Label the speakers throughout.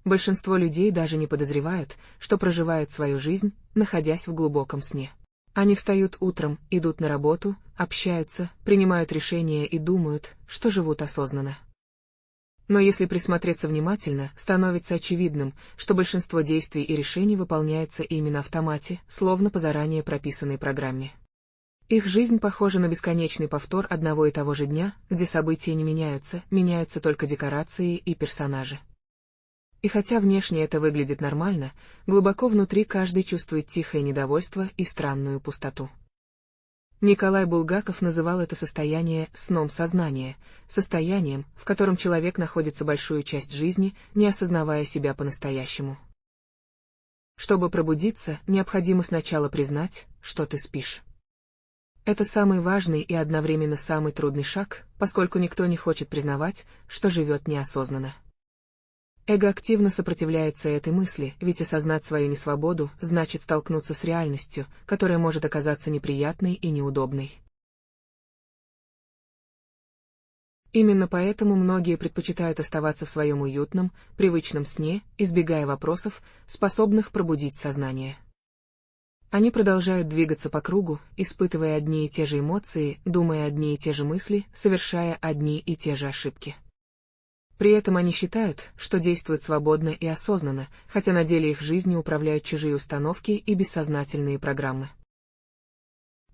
Speaker 1: Большинство людей даже не подозревают, что проживают свою жизнь, находясь в глубоком сне. Они встают утром, идут на работу, общаются, принимают решения и думают, что живут осознанно. Но если присмотреться внимательно, становится очевидным, что большинство действий и решений выполняется именно на автомате, словно по заранее прописанной программе. Их жизнь похожа на бесконечный повтор одного и того же дня, где события не меняются, меняются только декорации и персонажи. И хотя внешне это выглядит нормально, глубоко внутри каждый чувствует тихое недовольство и странную пустоту. Николай Булгаков называл это состояние «сном сознания», состоянием, в котором человек находится большую часть жизни, не осознавая себя по-настоящему. Чтобы пробудиться, необходимо сначала признать, что ты спишь. Это самый важный и одновременно самый трудный шаг, поскольку никто не хочет признавать, что живет неосознанно. Эго активно сопротивляется этой мысли, ведь осознать свою несвободу значит столкнуться с реальностью, которая может оказаться неприятной и неудобной. Именно поэтому многие предпочитают оставаться в своем уютном, привычном сне, избегая вопросов, способных пробудить сознание. Они продолжают двигаться по кругу, испытывая одни и те же эмоции, думая одни и те же мысли, совершая одни и те же ошибки. При этом они считают, что действуют свободно и осознанно, хотя на деле их жизнью управляют чужие установки и бессознательные программы.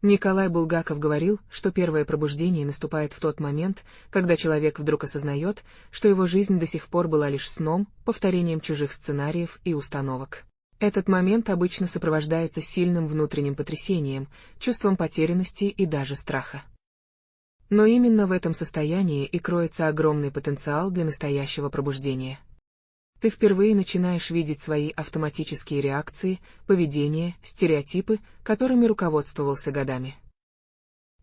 Speaker 1: Николай Булгаков говорил, что первое пробуждение наступает в тот момент, когда человек вдруг осознает, что его жизнь до сих пор была лишь сном, повторением чужих сценариев и установок. Этот момент обычно сопровождается сильным внутренним потрясением, чувством потерянности и даже страха. Но именно в этом состоянии и кроется огромный потенциал для настоящего пробуждения. Ты впервые начинаешь видеть свои автоматические реакции, поведение, стереотипы, которыми руководствовался годами.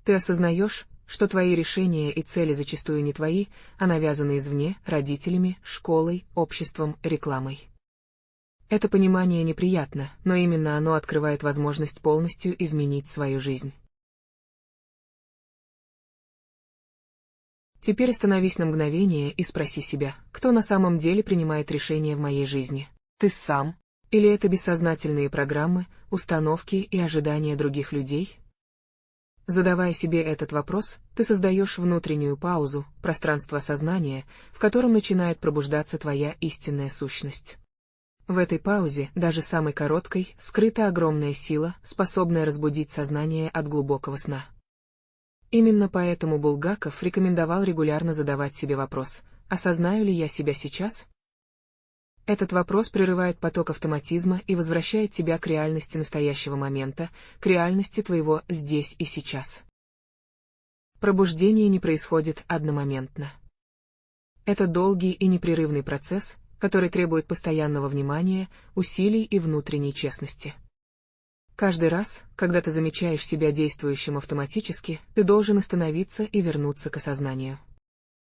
Speaker 1: Ты осознаешь, что твои решения и цели зачастую не твои, а навязаны извне, родителями, школой, обществом, рекламой. Это понимание неприятно, но именно оно открывает возможность полностью изменить свою жизнь. Теперь остановись на мгновение и спроси себя, кто на самом деле принимает решения в моей жизни? Ты сам? Или это бессознательные программы, установки и ожидания других людей? Задавая себе этот вопрос, ты создаешь внутреннюю паузу, пространство сознания, в котором начинает пробуждаться твоя истинная сущность. В этой паузе, даже самой короткой, скрыта огромная сила, способная разбудить сознание от глубокого сна. Именно поэтому Булгаков рекомендовал регулярно задавать себе вопрос: осознаю ли я себя сейчас? Этот вопрос прерывает поток автоматизма и возвращает тебя к реальности настоящего момента, к реальности твоего здесь и сейчас. Пробуждение не происходит одномоментно. Это долгий и непрерывный процесс, который требует постоянного внимания, усилий и внутренней честности. Каждый раз, когда ты замечаешь себя действующим автоматически, ты должен остановиться и вернуться к осознанию.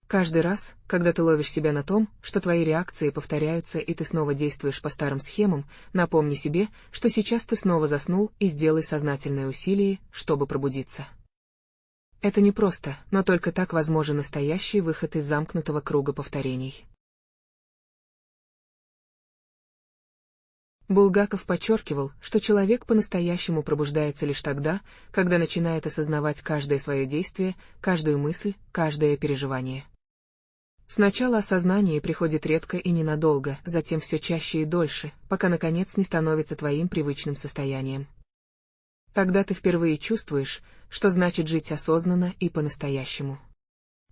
Speaker 1: Каждый раз, когда ты ловишь себя на том, что твои реакции повторяются и ты снова действуешь по старым схемам, напомни себе, что сейчас ты снова заснул, и сделай сознательное усилие, чтобы пробудиться. Это непросто, но только так возможен настоящий выход из замкнутого круга повторений. Булгаков подчеркивал, что человек по-настоящему пробуждается лишь тогда, когда начинает осознавать каждое свое действие, каждую мысль, каждое переживание. Сначала осознание приходит редко и ненадолго, затем все чаще и дольше, пока наконец не становится твоим привычным состоянием. Тогда ты впервые чувствуешь, что значит жить осознанно и по-настоящему.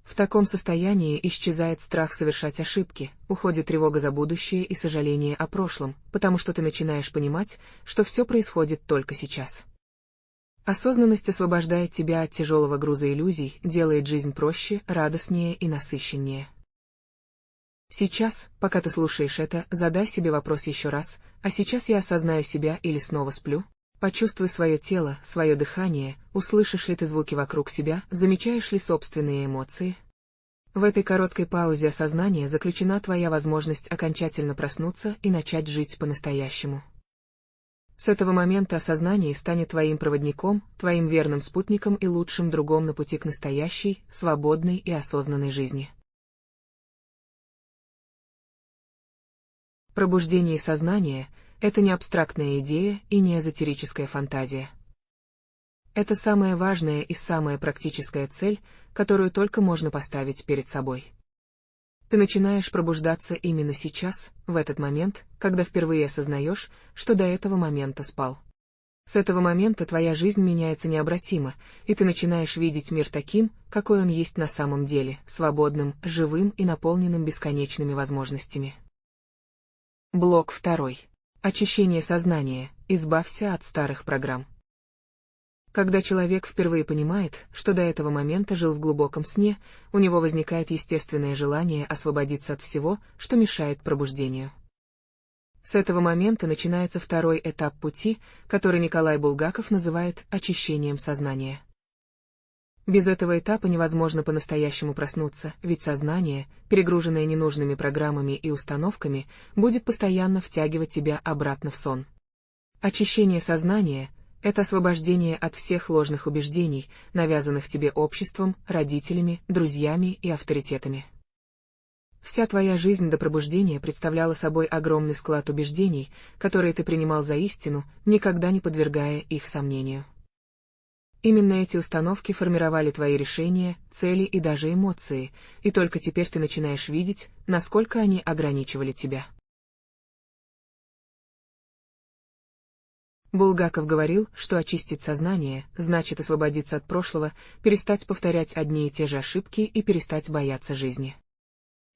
Speaker 1: В таком состоянии исчезает страх совершать ошибки, уходит тревога за будущее и сожаление о прошлом, потому что ты начинаешь понимать, что все происходит только сейчас. Осознанность освобождает тебя от тяжелого груза иллюзий, делает жизнь проще, радостнее и насыщеннее. Сейчас, пока ты слушаешь это, задай себе вопрос еще раз: а сейчас я осознаю себя или снова сплю? Почувствуй свое тело, свое дыхание, услышишь ли ты звуки вокруг себя, замечаешь ли собственные эмоции. В этой короткой паузе осознания заключена твоя возможность окончательно проснуться и начать жить по-настоящему. С этого момента осознание станет твоим проводником, твоим верным спутником и лучшим другом на пути к настоящей, свободной и осознанной жизни. Пробуждение сознания — это не абстрактная идея и не эзотерическая фантазия. Это самая важная и самая практическая цель, которую только можно поставить перед собой. Ты начинаешь пробуждаться именно сейчас, в этот момент, когда впервые осознаешь, что до этого момента спал. С этого момента твоя жизнь меняется необратимо, и ты начинаешь видеть мир таким, какой он есть на самом деле, свободным, живым и наполненным бесконечными возможностями. Блок 2. Очищение сознания. Избавься от старых программ. Когда человек впервые понимает, что до этого момента жил в глубоком сне, у него возникает естественное желание освободиться от всего, что мешает пробуждению. С этого момента начинается второй этап пути, который Николай Булгаков называет очищением сознания. Без этого этапа невозможно по-настоящему проснуться, ведь сознание, перегруженное ненужными программами и установками, будет постоянно втягивать тебя обратно в сон. Очищение сознания — это освобождение от всех ложных убеждений, навязанных тебе обществом, родителями, друзьями и авторитетами. Вся твоя жизнь до пробуждения представляла собой огромный склад убеждений, которые ты принимал за истину, никогда не подвергая их сомнению. Именно эти установки формировали твои решения, цели и даже эмоции, и только теперь ты начинаешь видеть, насколько они ограничивали тебя. Булгаков говорил, что очистить сознание значит освободиться от прошлого, перестать повторять одни и те же ошибки и перестать бояться жизни.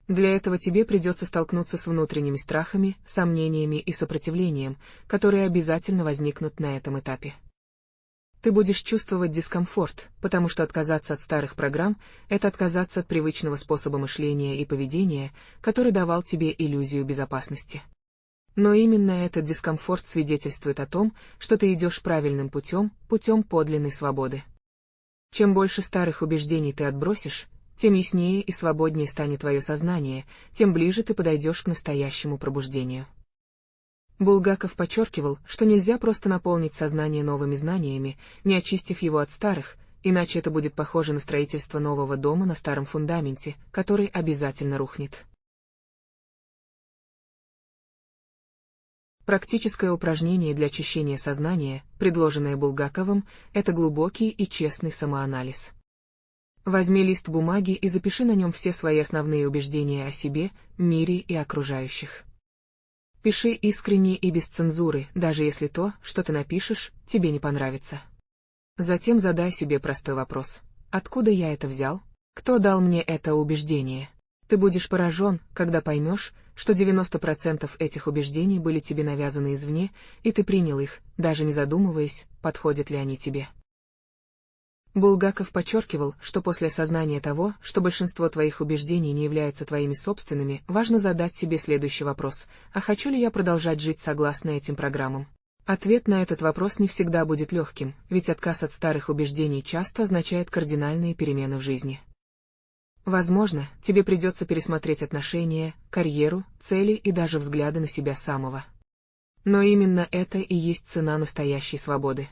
Speaker 1: Для этого тебе придется столкнуться с внутренними страхами, сомнениями и сопротивлением, которые обязательно возникнут на этом этапе. Ты будешь чувствовать дискомфорт, потому что отказаться от старых программ — это отказаться от привычного способа мышления и поведения, который давал тебе иллюзию безопасности. Но именно этот дискомфорт свидетельствует о том, что ты идешь правильным путем, путем подлинной свободы. Чем больше старых убеждений ты отбросишь, тем яснее и свободнее станет твое сознание, тем ближе ты подойдешь к настоящему пробуждению. Булгаков подчеркивал, что нельзя просто наполнить сознание новыми знаниями, не очистив его от старых, иначе это будет похоже на строительство нового дома на старом фундаменте, который обязательно рухнет. Практическое упражнение для очищения сознания, предложенное Булгаковым, это глубокий и честный самоанализ. Возьми лист бумаги и запиши на нем все свои основные убеждения о себе, мире и окружающих. Пиши искренне и без цензуры, даже если то, что ты напишешь, тебе не понравится. Затем задай себе простой вопрос: откуда я это взял? Кто дал мне это убеждение? Ты будешь поражен, когда поймешь, что 90% этих убеждений были тебе навязаны извне, и ты принял их, даже не задумываясь, подходят ли они тебе. Булгаков подчеркивал, что после осознания того, что большинство твоих убеждений не являются твоими собственными, важно задать себе следующий вопрос: а хочу ли я продолжать жить согласно этим программам? Ответ на этот вопрос не всегда будет легким, ведь отказ от старых убеждений часто означает кардинальные перемены в жизни. Возможно, тебе придется пересмотреть отношения, карьеру, цели и даже взгляды на себя самого. Но именно это и есть цена настоящей свободы.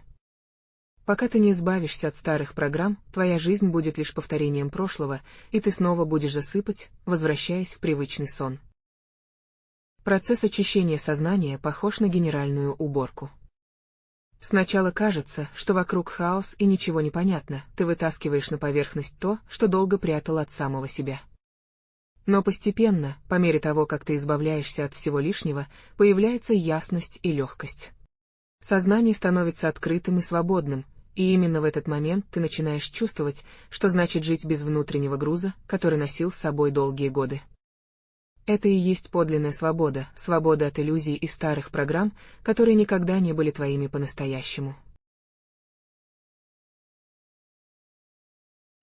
Speaker 1: Пока ты не избавишься от старых программ, твоя жизнь будет лишь повторением прошлого, и ты снова будешь засыпать, возвращаясь в привычный сон. Процесс очищения сознания похож на генеральную уборку. Сначала кажется, что вокруг хаос и ничего не понятно, ты вытаскиваешь на поверхность то, что долго прятал от самого себя. Но постепенно, по мере того, как ты избавляешься от всего лишнего, появляется ясность и легкость. Сознание становится открытым и свободным, и именно в этот момент ты начинаешь чувствовать, что значит жить без внутреннего груза, который носил с собой долгие годы. Это и есть подлинная свобода, свобода от иллюзий и старых программ, которые никогда не были твоими по-настоящему.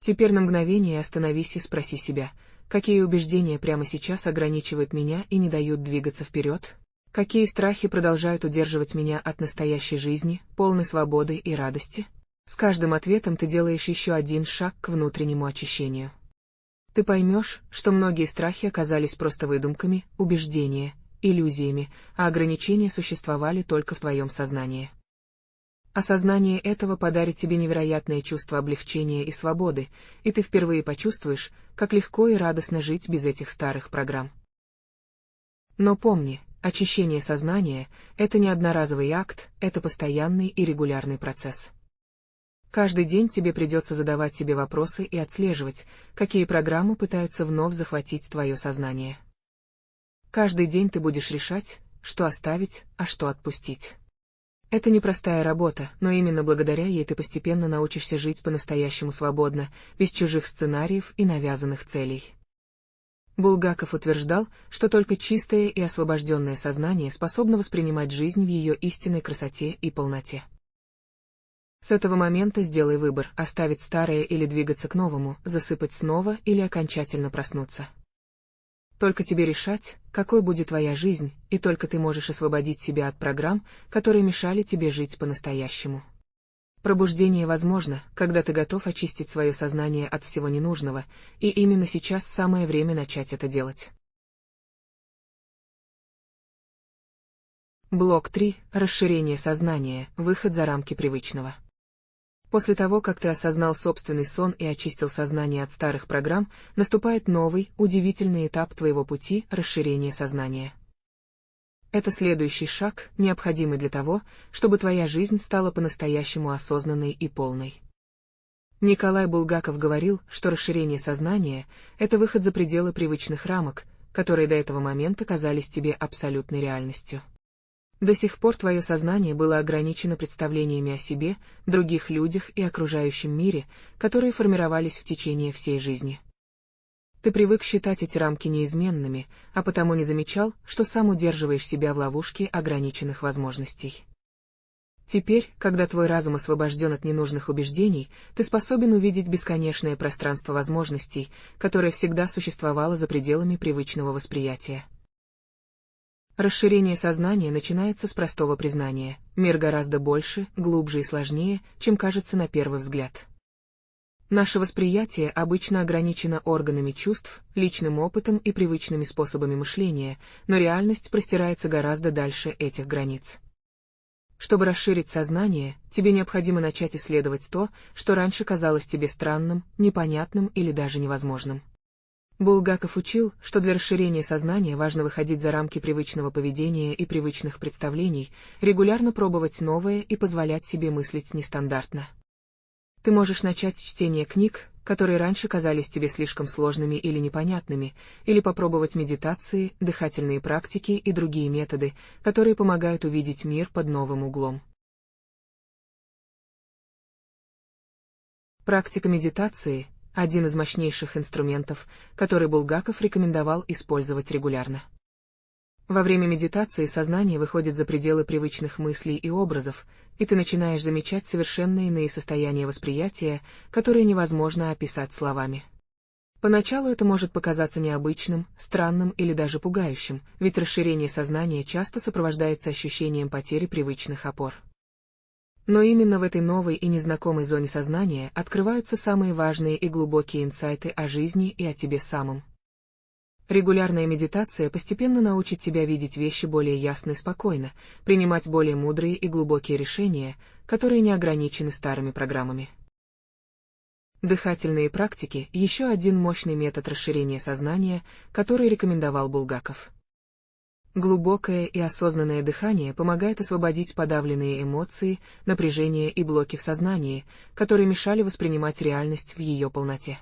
Speaker 1: Теперь на мгновение остановись и спроси себя: какие убеждения прямо сейчас ограничивают меня и не дают двигаться вперед? Какие страхи продолжают удерживать меня от настоящей жизни, полной свободы и радости? С каждым ответом ты делаешь еще один шаг к внутреннему очищению. Ты поймешь, что многие страхи оказались просто выдумками, убеждения, иллюзиями, а ограничения существовали только в твоем сознании. Осознание этого подарит тебе невероятное чувство облегчения и свободы, и ты впервые почувствуешь, как легко и радостно жить без этих старых программ. Но помни, Очищение сознания — это не одноразовый акт, это постоянный и регулярный процесс. Каждый день тебе придется задавать себе вопросы и отслеживать, какие программы пытаются вновь захватить твое сознание. Каждый день ты будешь решать, что оставить, а что отпустить. Это непростая работа, но именно благодаря ей ты постепенно научишься жить по-настоящему свободно, без чужих сценариев и навязанных целей. Булгаков утверждал, что только чистое и освобожденное сознание способно воспринимать жизнь в ее истинной красоте и полноте. С этого момента сделай выбор: оставить старое или двигаться к новому, засыпать снова или окончательно проснуться. Только тебе решать, какой будет твоя жизнь, и только ты можешь освободить себя от программ, которые мешали тебе жить по-настоящему. Пробуждение возможно, когда ты готов очистить свое сознание от всего ненужного, и именно сейчас самое время начать это делать. Блок 3. Расширение сознания, выход за рамки привычного. После того, как ты осознал собственный сон и очистил сознание от старых программ, наступает новый, удивительный этап твоего пути расширения сознания. Это следующий шаг, необходимый для того, чтобы твоя жизнь стала по-настоящему осознанной и полной. Николай Булгаков говорил, что расширение сознания — это выход за пределы привычных рамок, которые до этого момента казались тебе абсолютной реальностью. До сих пор твое сознание было ограничено представлениями о себе, других людях и окружающем мире, которые формировались в течение всей жизни. Ты привык считать эти рамки неизменными, а потому не замечал, что сам удерживаешь себя в ловушке ограниченных возможностей. Теперь, когда твой разум освобожден от ненужных убеждений, ты способен увидеть бесконечное пространство возможностей, которое всегда существовало за пределами привычного восприятия. Расширение сознания начинается с простого признания: мир гораздо больше, глубже и сложнее, чем кажется на первый взгляд. Наше восприятие обычно ограничено органами чувств, личным опытом и привычными способами мышления, но реальность простирается гораздо дальше этих границ. Чтобы расширить сознание, тебе необходимо начать исследовать то, что раньше казалось тебе странным, непонятным или даже невозможным. Булгаков учил, что для расширения сознания важно выходить за рамки привычного поведения и привычных представлений, регулярно пробовать новое и позволять себе мыслить нестандартно. Ты можешь начать с чтения книг, которые раньше казались тебе слишком сложными или непонятными, или попробовать медитации, дыхательные практики и другие методы, которые помогают увидеть мир под новым углом. Практика медитации — один из мощнейших инструментов, который Булгаков рекомендовал использовать регулярно. Во время медитации сознание выходит за пределы привычных мыслей и образов, и ты начинаешь замечать совершенно иные состояния восприятия, которые невозможно описать словами. Поначалу это может показаться необычным, странным или даже пугающим, ведь расширение сознания часто сопровождается ощущением потери привычных опор. Но именно в этой новой и незнакомой зоне сознания открываются самые важные и глубокие инсайты о жизни и о тебе самом. Регулярная медитация постепенно научит тебя видеть вещи более ясно и спокойно, принимать более мудрые и глубокие решения, которые не ограничены старыми программами. Дыхательные практики — еще один мощный метод расширения сознания, который рекомендовал Булгаков. Глубокое и осознанное дыхание помогает освободить подавленные эмоции, напряжение и блоки в сознании, которые мешали воспринимать реальность в ее полноте.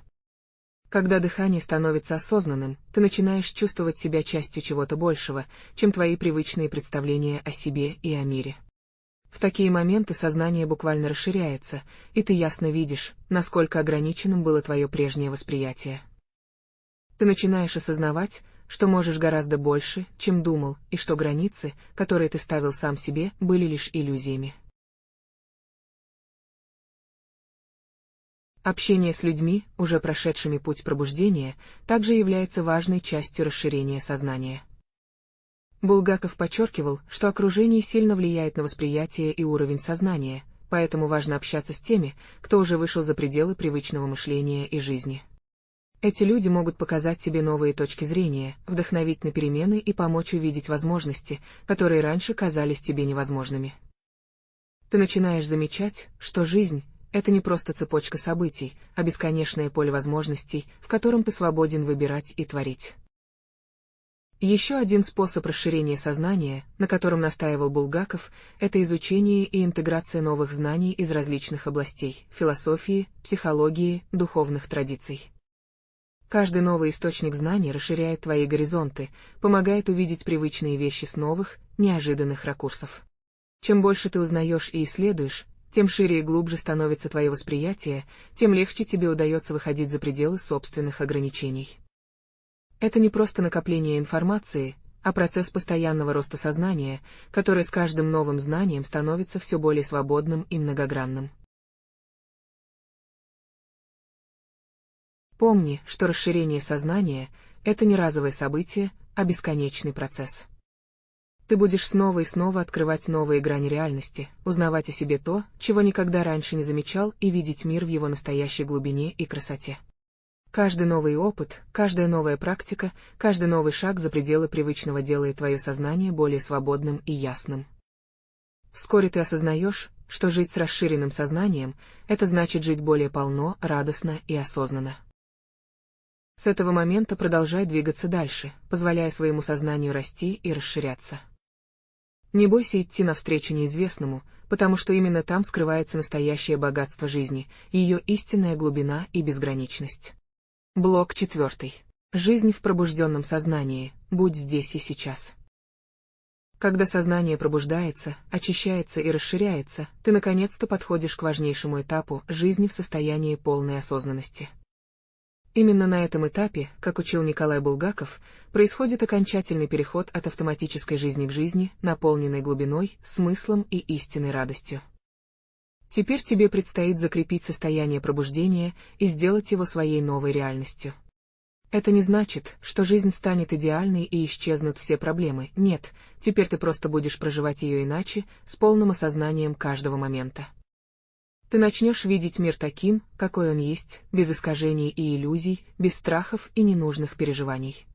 Speaker 1: Когда дыхание становится осознанным, ты начинаешь чувствовать себя частью чего-то большего, чем твои привычные представления о себе и о мире. В такие моменты сознание буквально расширяется, и ты ясно видишь, насколько ограниченным было твое прежнее восприятие. Ты начинаешь осознавать, что можешь гораздо больше, чем думал, и что границы, которые ты ставил сам себе, были лишь иллюзиями. Общение с людьми, уже прошедшими путь пробуждения, также является важной частью расширения сознания. Булгаков подчеркивал, что окружение сильно влияет на восприятие и уровень сознания, поэтому важно общаться с теми, кто уже вышел за пределы привычного мышления и жизни. Эти люди могут показать тебе новые точки зрения, вдохновить на перемены и помочь увидеть возможности, которые раньше казались тебе невозможными. Ты начинаешь замечать, что жизнь — это не просто цепочка событий, а бесконечное поле возможностей, в котором ты свободен выбирать и творить. Еще один способ расширения сознания, на котором настаивал Булгаков, это изучение и интеграция новых знаний из различных областей – философии, психологии, духовных традиций. Каждый новый источник знаний расширяет твои горизонты, помогает увидеть привычные вещи с новых, неожиданных ракурсов. Чем больше ты узнаешь и исследуешь, тем шире и глубже становится твое восприятие, тем легче тебе удается выходить за пределы собственных ограничений. Это не просто накопление информации, а процесс постоянного роста сознания, который с каждым новым знанием становится все более свободным и многогранным. Помни, что расширение сознания – это не разовое событие, а бесконечный процесс. Ты будешь снова и снова открывать новые грани реальности, узнавать о себе то, чего никогда раньше не замечал, и видеть мир в его настоящей глубине и красоте. Каждый новый опыт, каждая новая практика, каждый новый шаг за пределы привычного делает твое сознание более свободным и ясным. Вскоре ты осознаешь, что жить с расширенным сознанием – это значит жить более полно, радостно и осознанно. С этого момента продолжай двигаться дальше, позволяя своему сознанию расти и расширяться. Не бойся идти навстречу неизвестному, потому что именно там скрывается настоящее богатство жизни, ее истинная глубина и безграничность. Блок 4. Жизнь в пробужденном сознании. Будь здесь и сейчас. Когда сознание пробуждается, очищается и расширяется, ты наконец-то подходишь к важнейшему этапу жизни в состоянии полной осознанности. Именно на этом этапе, как учил Николай Булгаков, происходит окончательный переход от автоматической жизни к жизни, наполненной глубиной, смыслом и истинной радостью. Теперь тебе предстоит закрепить состояние пробуждения и сделать его своей новой реальностью. Это не значит, что жизнь станет идеальной и исчезнут все проблемы, нет, теперь ты просто будешь проживать ее иначе, с полным осознанием каждого момента. Ты начнешь видеть мир таким, какой он есть, без искажений и иллюзий, без страхов и ненужных переживаний.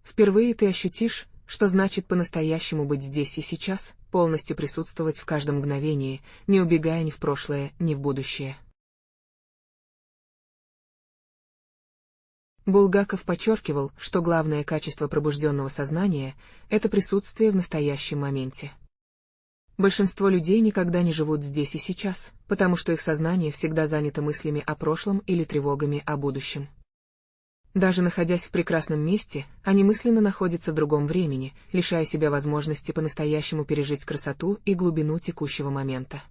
Speaker 1: Впервые ты ощутишь, что значит по-настоящему быть здесь и сейчас, полностью присутствовать в каждом мгновении, не убегая ни в прошлое, ни в будущее. Булгаков подчеркивал, что главное качество пробужденного сознания – это присутствие в настоящем моменте. Большинство людей никогда не живут здесь и сейчас, потому что их сознание всегда занято мыслями о прошлом или тревогами о будущем. Даже находясь в прекрасном месте, они мысленно находятся в другом времени, лишая себя возможности по-настоящему пережить красоту и глубину текущего момента.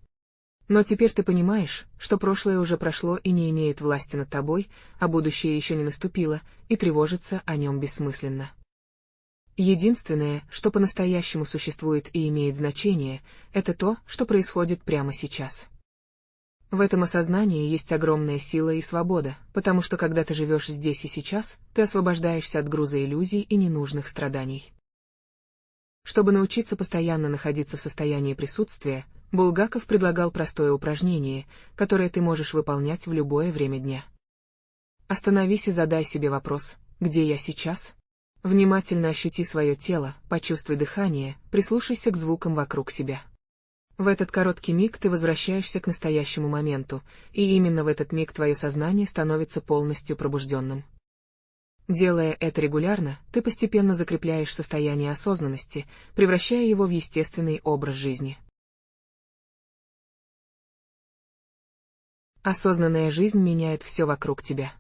Speaker 1: Но теперь ты понимаешь, что прошлое уже прошло и не имеет власти над тобой, а будущее еще не наступило, и тревожиться о нем бессмысленно. Единственное, что по-настоящему существует и имеет значение, это то, что происходит прямо сейчас. В этом осознании есть огромная сила и свобода, потому что когда ты живешь здесь и сейчас, ты освобождаешься от груза иллюзий и ненужных страданий. Чтобы научиться постоянно находиться в состоянии присутствия, Булгаков предлагал простое упражнение, которое ты можешь выполнять в любое время дня. Остановись и задай себе вопрос: где я сейчас? Внимательно ощути свое тело, почувствуй дыхание, прислушайся к звукам вокруг себя. В этот короткий миг ты возвращаешься к настоящему моменту, и именно в этот миг твое сознание становится полностью пробужденным. Делая это регулярно, ты постепенно закрепляешь состояние осознанности, превращая его в естественный образ жизни. Осознанная жизнь меняет все вокруг тебя.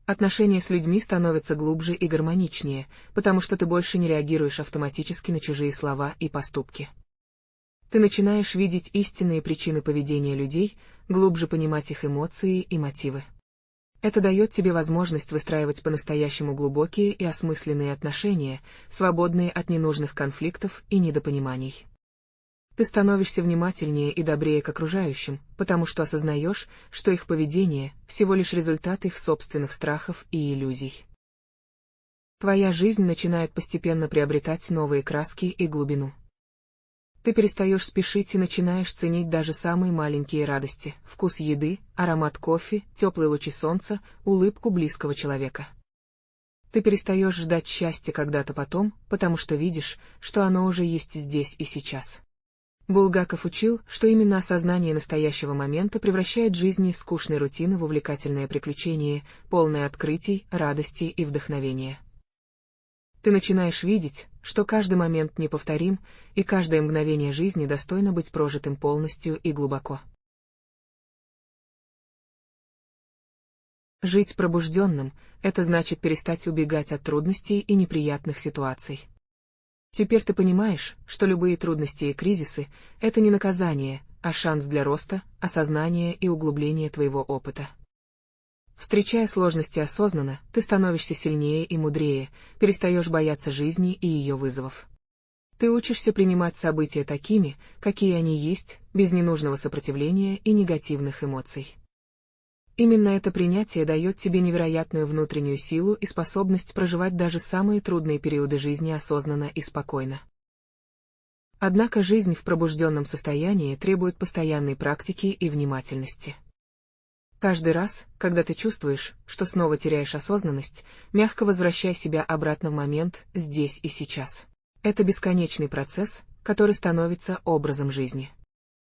Speaker 1: Отношения с людьми становятся глубже и гармоничнее, потому что ты больше не реагируешь автоматически на чужие слова и поступки. Ты начинаешь видеть истинные причины поведения людей, глубже понимать их эмоции и мотивы. Это дает тебе возможность выстраивать по-настоящему глубокие и осмысленные отношения, свободные от ненужных конфликтов и недопониманий. Ты становишься внимательнее и добрее к окружающим, потому что осознаешь, что их поведение – всего лишь результат их собственных страхов и иллюзий. Твоя жизнь начинает постепенно приобретать новые краски и глубину. Ты перестаешь спешить и начинаешь ценить даже самые маленькие радости – вкус еды, аромат кофе, теплые лучи солнца, улыбку близкого человека. Ты перестаешь ждать счастья когда-то потом, потому что видишь, что оно уже есть здесь и сейчас. Булгаков учил, что именно осознание настоящего момента превращает жизнь из скучной рутины в увлекательное приключение, полное открытий, радости и вдохновения. Ты начинаешь видеть, что каждый момент неповторим, и каждое мгновение жизни достойно быть прожитым полностью и глубоко. Жить пробужденным — это значит перестать убегать от трудностей и неприятных ситуаций. Теперь ты понимаешь, что любые трудности и кризисы — это не наказание, а шанс для роста, осознания и углубления твоего опыта. Встречая сложности осознанно, ты становишься сильнее и мудрее, перестаешь бояться жизни и ее вызовов. Ты учишься принимать события такими, какие они есть, без ненужного сопротивления и негативных эмоций. Именно это принятие дает тебе невероятную внутреннюю силу и способность проживать даже самые трудные периоды жизни осознанно и спокойно. Однако жизнь в пробужденном состоянии требует постоянной практики и внимательности. Каждый раз, когда ты чувствуешь, что снова теряешь осознанность, мягко возвращай себя обратно в момент, здесь и сейчас. Это бесконечный процесс, который становится образом жизни.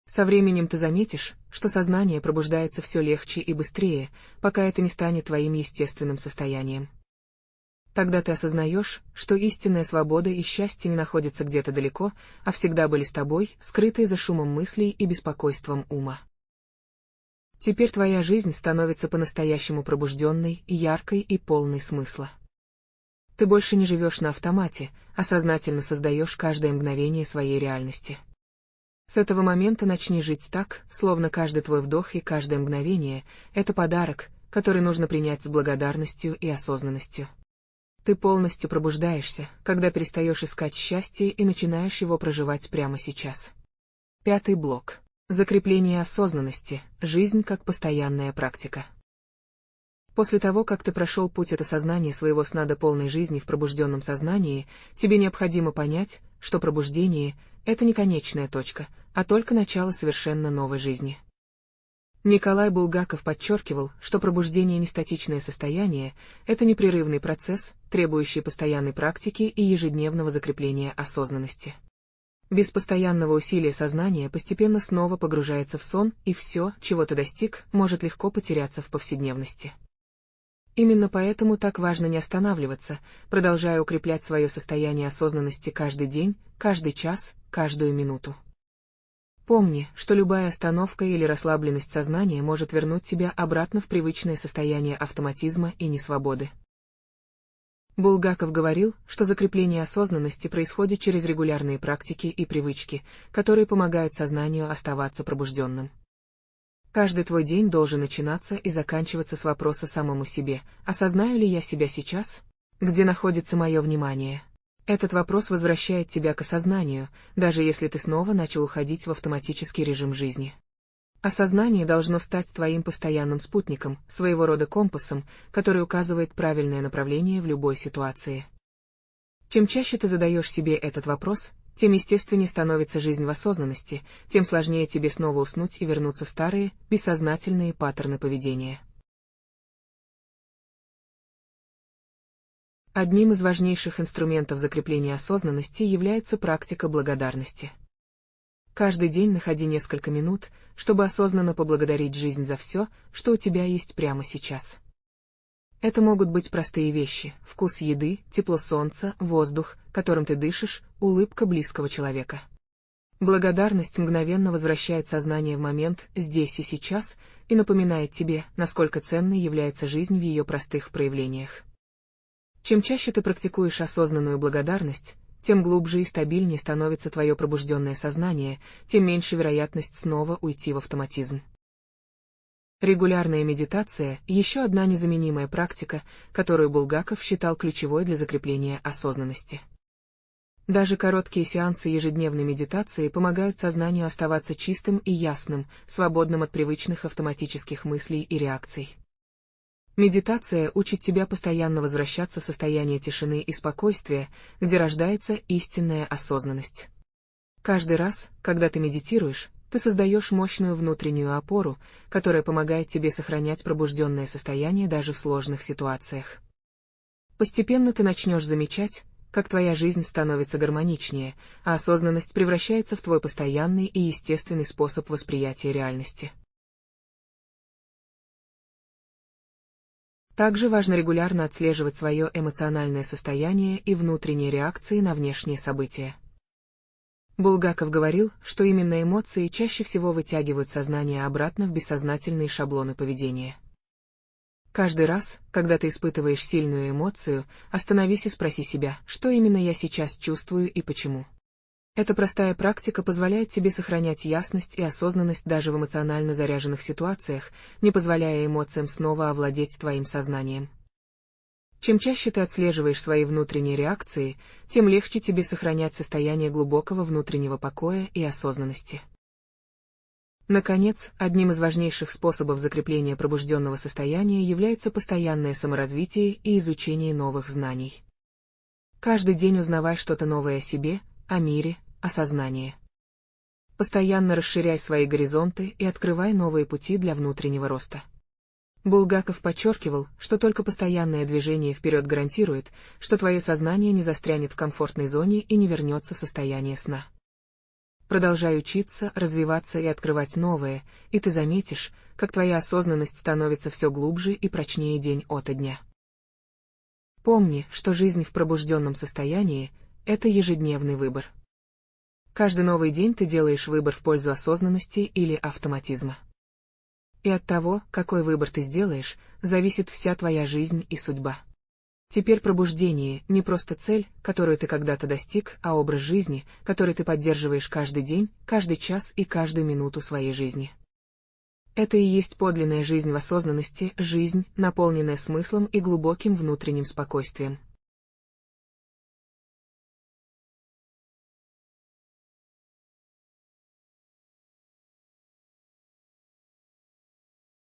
Speaker 1: Со временем ты заметишь, что сознание пробуждается все легче и быстрее, пока это не станет твоим естественным состоянием. Тогда ты осознаешь, что истинная свобода и счастье не находятся где-то далеко, а всегда были с тобой, скрытые за шумом мыслей и беспокойством ума. Теперь твоя жизнь становится по-настоящему пробужденной, яркой и полной смысла. Ты больше не живешь на автомате, а сознательно создаешь каждое мгновение своей реальности. С этого момента начни жить так, словно каждый твой вдох и каждое мгновение — это подарок, который нужно принять с благодарностью и осознанностью. Ты полностью пробуждаешься, когда перестаешь искать счастье и начинаешь его проживать прямо сейчас. 5 блок. Закрепление осознанности. Жизнь как постоянная практика. После того, как ты прошел путь от осознания своего сна до полной жизни в пробужденном сознании, тебе необходимо понять, что пробуждение — это не конечная точка, а только начало совершенно новой жизни. Николай Булгаков подчеркивал, что пробуждение не статичное состояние, это непрерывный процесс, требующий постоянной практики и ежедневного закрепления осознанности. Без постоянного усилия сознание постепенно снова погружается в сон, и все, чего ты достиг, может легко потеряться в повседневности. Именно поэтому так важно не останавливаться, продолжая укреплять свое состояние осознанности каждый день, каждый час, каждую минуту. Помни, что любая остановка или расслабленность сознания может вернуть тебя обратно в привычное состояние автоматизма и несвободы. Булгаков говорил, что закрепление осознанности происходит через регулярные практики и привычки, которые помогают сознанию оставаться пробужденным. Каждый твой день должен начинаться и заканчиваться с вопроса самому себе: осознаю ли я себя сейчас? Где находится мое внимание? Этот вопрос возвращает тебя к осознанию, даже если ты снова начал уходить в автоматический режим жизни. Осознание должно стать твоим постоянным спутником, своего рода компасом, который указывает правильное направление в любой ситуации. Чем чаще ты задаешь себе этот вопрос, тем естественнее становится жизнь в осознанности, тем сложнее тебе снова уснуть и вернуться в старые, бессознательные паттерны поведения. Одним из важнейших инструментов закрепления осознанности является практика благодарности. Каждый день находи несколько минут, чтобы осознанно поблагодарить жизнь за все, что у тебя есть прямо сейчас. Это могут быть простые вещи: вкус еды, тепло солнца, воздух, которым ты дышишь, улыбка близкого человека. Благодарность мгновенно возвращает сознание в момент здесь и сейчас и напоминает тебе, насколько ценной является жизнь в ее простых проявлениях. Чем чаще ты практикуешь осознанную благодарность, тем глубже и стабильнее становится твое пробужденное сознание, тем меньше вероятность снова уйти в автоматизм. Регулярная медитация – еще одна незаменимая практика, которую Булгаков считал ключевой для закрепления осознанности. Даже короткие сеансы ежедневной медитации помогают сознанию оставаться чистым и ясным, свободным от привычных автоматических мыслей и реакций. Медитация учит тебя постоянно возвращаться в состояние тишины и спокойствия, где рождается истинная осознанность. Каждый раз, когда ты медитируешь, ты создаешь мощную внутреннюю опору, которая помогает тебе сохранять пробужденное состояние даже в сложных ситуациях. Постепенно ты начнешь замечать, как твоя жизнь становится гармоничнее, а осознанность превращается в твой постоянный и естественный способ восприятия реальности. Также важно регулярно отслеживать свое эмоциональное состояние и внутренние реакции на внешние события. Булгаков говорил, что именно эмоции чаще всего вытягивают сознание обратно в бессознательные шаблоны поведения. Каждый раз, когда ты испытываешь сильную эмоцию, остановись и спроси себя, что именно я сейчас чувствую и почему. Эта простая практика позволяет тебе сохранять ясность и осознанность даже в эмоционально заряженных ситуациях, не позволяя эмоциям снова овладеть твоим сознанием. Чем чаще ты отслеживаешь свои внутренние реакции, тем легче тебе сохранять состояние глубокого внутреннего покоя и осознанности. Наконец, одним из важнейших способов закрепления пробужденного состояния является постоянное саморазвитие и изучение новых знаний. Каждый день узнавай что-то новое о себе, о мире, о сознании. Постоянно расширяй свои горизонты и открывай новые пути для внутреннего роста. Булгаков подчеркивал, что только постоянное движение вперед гарантирует, что твое сознание не застрянет в комфортной зоне и не вернется в состояние сна. Продолжай учиться, развиваться и открывать новое, и ты заметишь, как твоя осознанность становится все глубже и прочнее день ото дня. Помни, что жизнь в пробужденном состоянии — это ежедневный выбор. Каждый новый день ты делаешь выбор в пользу осознанности или автоматизма. И от того, какой выбор ты сделаешь, зависит вся твоя жизнь и судьба. Теперь пробуждение — не просто цель, которую ты когда-то достиг, а образ жизни, который ты поддерживаешь каждый день, каждый час и каждую минуту своей жизни. Это и есть подлинная жизнь в осознанности, жизнь, наполненная смыслом и глубоким внутренним спокойствием.